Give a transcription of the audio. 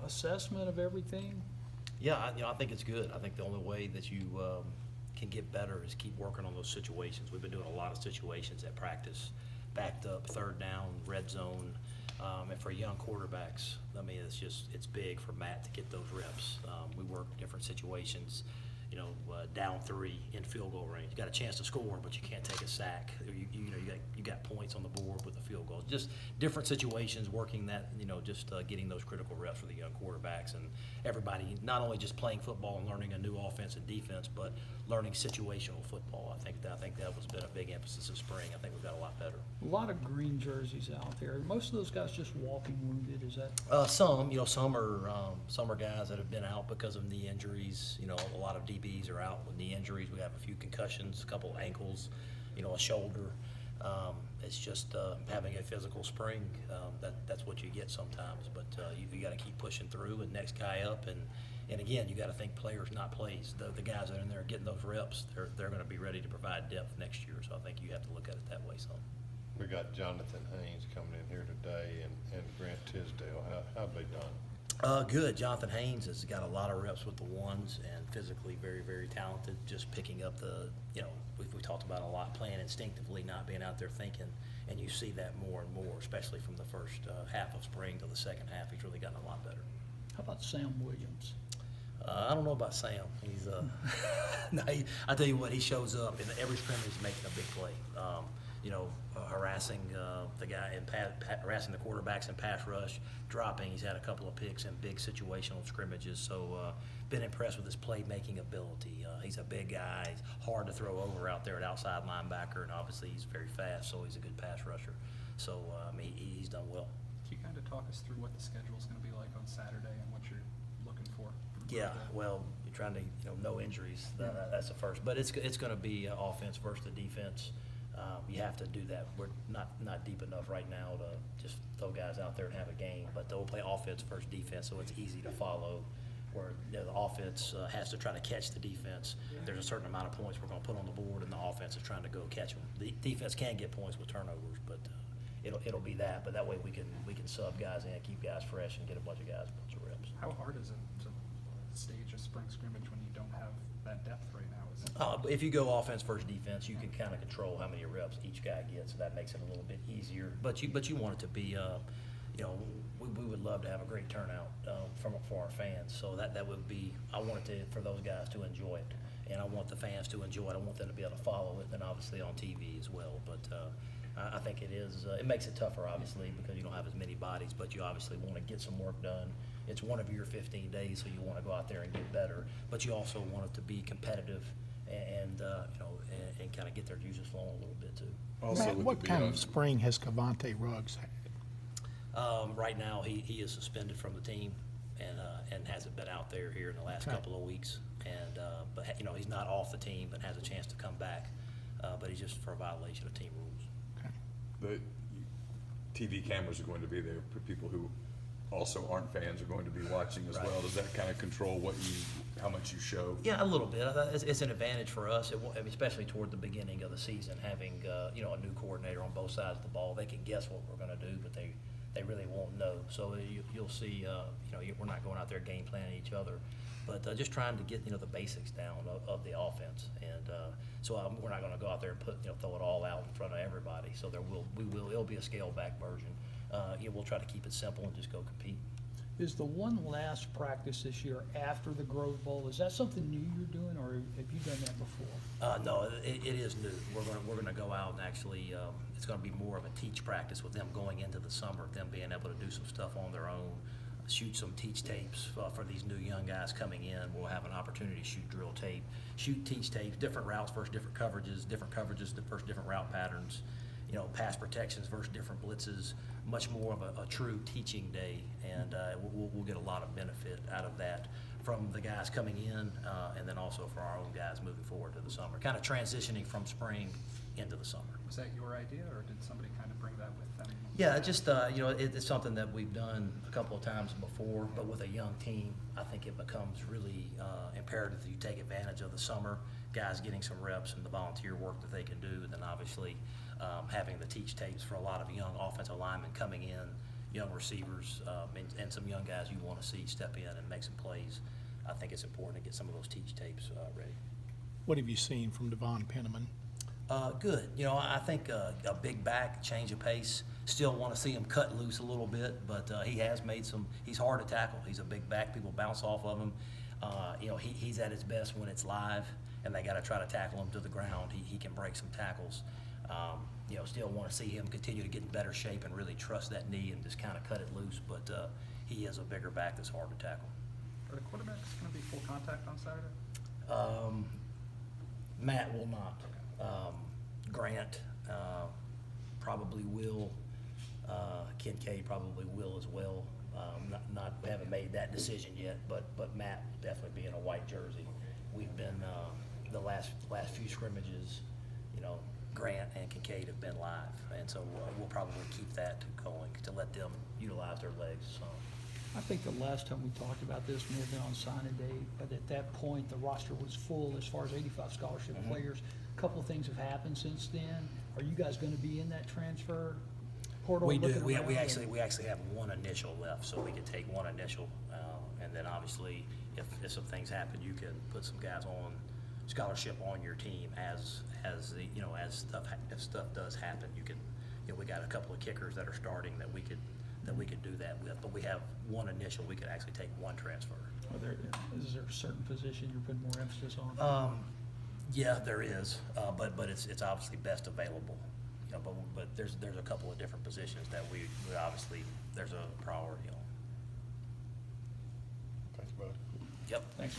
assessment of everything? Yeah, I think it's good. I think the only way that you can get better is keep working on those situations. We've been doing a lot of situations at practice, backed up, third down, red zone, and for young quarterbacks, I mean, it's big for Matt to get those reps. We work different situations, down 3 in field goal range. You got a chance to score, but you can't take a sack. You got points on the board with the field goals. Just different situations, working that, just getting those critical reps for the young quarterbacks and everybody. Not only just playing football and learning a new offense and defense, but learning situational football. I think that was been a big emphasis this spring. I think we've got a lot better. A lot of green jerseys out there. Most of those guys just walking wounded. Is that? Some are guys that have been out because of knee injuries. A lot of DBs are out with knee injuries. We have a few concussions, a couple ankles, a shoulder. It's just having a physical spring. That's what you get sometimes. But you got to keep pushing through and next guy up. And again, you got to think players, not plays. The guys that are in there getting those reps, they're going to be ready to provide depth next year. So I think you have to look at it that way some. We got Jonathan Haynes coming in here today and Grant Tisdale. How have they done? Good. Jonathan Haynes has got a lot of reps with the ones and physically very, very talented. Just picking up we talked about a lot, playing instinctively, not being out there thinking, and you see that more and more, especially from the first half of spring to the second half. He's really gotten a lot better. How about Sam Williams? I don't know about Sam. He's I tell you what, he shows up in every scrimmage making a big play. Harassing the guy and harassing the quarterbacks in pass rush, dropping. He's had a couple of picks in big situational scrimmages. So been impressed with his playmaking ability. He's a big guy. He's hard to throw over out there at outside linebacker, and obviously he's very fast, so he's a good pass rusher. So he's done well. Can you kind of talk us through what the schedule is going to be like on Saturday and what you're looking for? Yeah, well, you're trying to no injuries. That's the first, but it's going to be offense versus the defense. You have to do that. We're not deep enough right now to just throw guys out there and have a game, but they'll play offense versus defense, so it's easy to follow. Where the offense has to try to catch the defense. There's a certain amount of points we're going to put on the board, and the offense is trying to go catch them. The defense can get points with turnovers, but it'll be that. But that way we can sub guys in, keep guys fresh, and get a bunch of guys a bunch of reps. How hard is it to stage a spring scrimmage when you don't have that depth right now? If you go offense versus defense, you can kind of control how many reps each guy gets, so that makes it a little bit easier. But you want it to be, we would love to have a great turnout for our fans. So that would be, I want it for those guys to enjoy it, and I want the fans to enjoy it. I want them to be able to follow it, and obviously on TV as well. But I think it is. It makes it tougher, obviously, because you don't have as many bodies. But you obviously want to get some work done. It's one of your 15 days, so you want to go out there and get better. But you also want it to be competitive and kind of get their juices flowing a little bit too. Also, Matt, what kind of spring has Cavante Ruggs had? Right now, he is suspended from the team and hasn't been out there here in the last couple of weeks. And but he's not off the team, but has a chance to come back. But he's just for a violation of team rules. The TV cameras are going to be there for people who also aren't fans are going to be watching as well. Does that kind of control how much you show? Yeah, a little bit. It's an advantage for us, especially toward the beginning of the season, having a new coordinator on both sides of the ball. They can guess what we're going to do, but they really won't know. So you'll see. We're not going out there game planning each other, but just trying to get the basics down of the offense. And so we're not going to go out there and throw it all out in front of everybody. So it'll be a scaled back version. We'll try to keep it simple and just go compete. Is the one last practice this year after the Grove Bowl, is that something new you're doing, or have you done that before? No, it is new. We're gonna go out and actually, it's gonna be more of a teach practice with them going into the summer, them being able to do some stuff on their own, shoot some teach tapes for these new young guys coming in. We'll have an opportunity to shoot drill tape, shoot teach tapes, different routes versus different coverages versus different route patterns, pass protections versus different blitzes, much more of a true teaching day, and we'll get a lot of benefit out of that from the guys coming in, and then also for our own guys moving forward to the summer, kind of transitioning from spring into the summer. Was that your idea, or did somebody kind of bring that with them? Yeah, just it's something that we've done a couple of times before, but with a young team, I think it becomes really imperative that you take advantage of the summer, guys getting some reps and the volunteer work that they can do, and then obviously having the teach tapes for a lot of young offensive linemen coming in, young receivers, and some young guys you want to see step in and make some plays. I think it's important to get some of those teach tapes ready. What have you seen from Devon Penniman? Good. You know, I think a big back, change of pace. Still want to see him cut loose a little bit, but he has made some. He's hard to tackle. He's a big back. People bounce off of him. You know, he's at his best when it's live, and they got to try to tackle him to the ground. He can break some tackles. You know, still want to see him continue to get in better shape and really trust that knee and just kind of cut it loose. But he is a bigger back that's hard to tackle. Are the quarterbacks going to be full contact on Saturday? Matt will not. Grant probably will. Kincaid probably will as well. We haven't made that decision yet, but Matt will definitely be in a white jersey. We've been the last few scrimmages, you know, Grant and Kincaid have been live, and so we'll probably keep that going to let them utilize their legs. So. I think the last time we talked about this may have been on signing day, but at that point, the roster was full as far as 85 scholarship players. A couple of things have happened since then. Are you guys going to be in that transfer portal? We do. looking We around? actually have one initial left, so we can take one initial, and then obviously, if some things happen, you can put some guys on scholarship on your team as the, you know, as if stuff does happen, you can, you know, we got a couple of kickers that are starting that we could do that with, but we have one initial. We could actually take one transfer. Is there a certain position you're putting more emphasis on? Yeah, there is, but it's obviously best available. You know, but there's a couple of different positions that we obviously there's a priority on. Thank you, buddy. Yep. Thanks.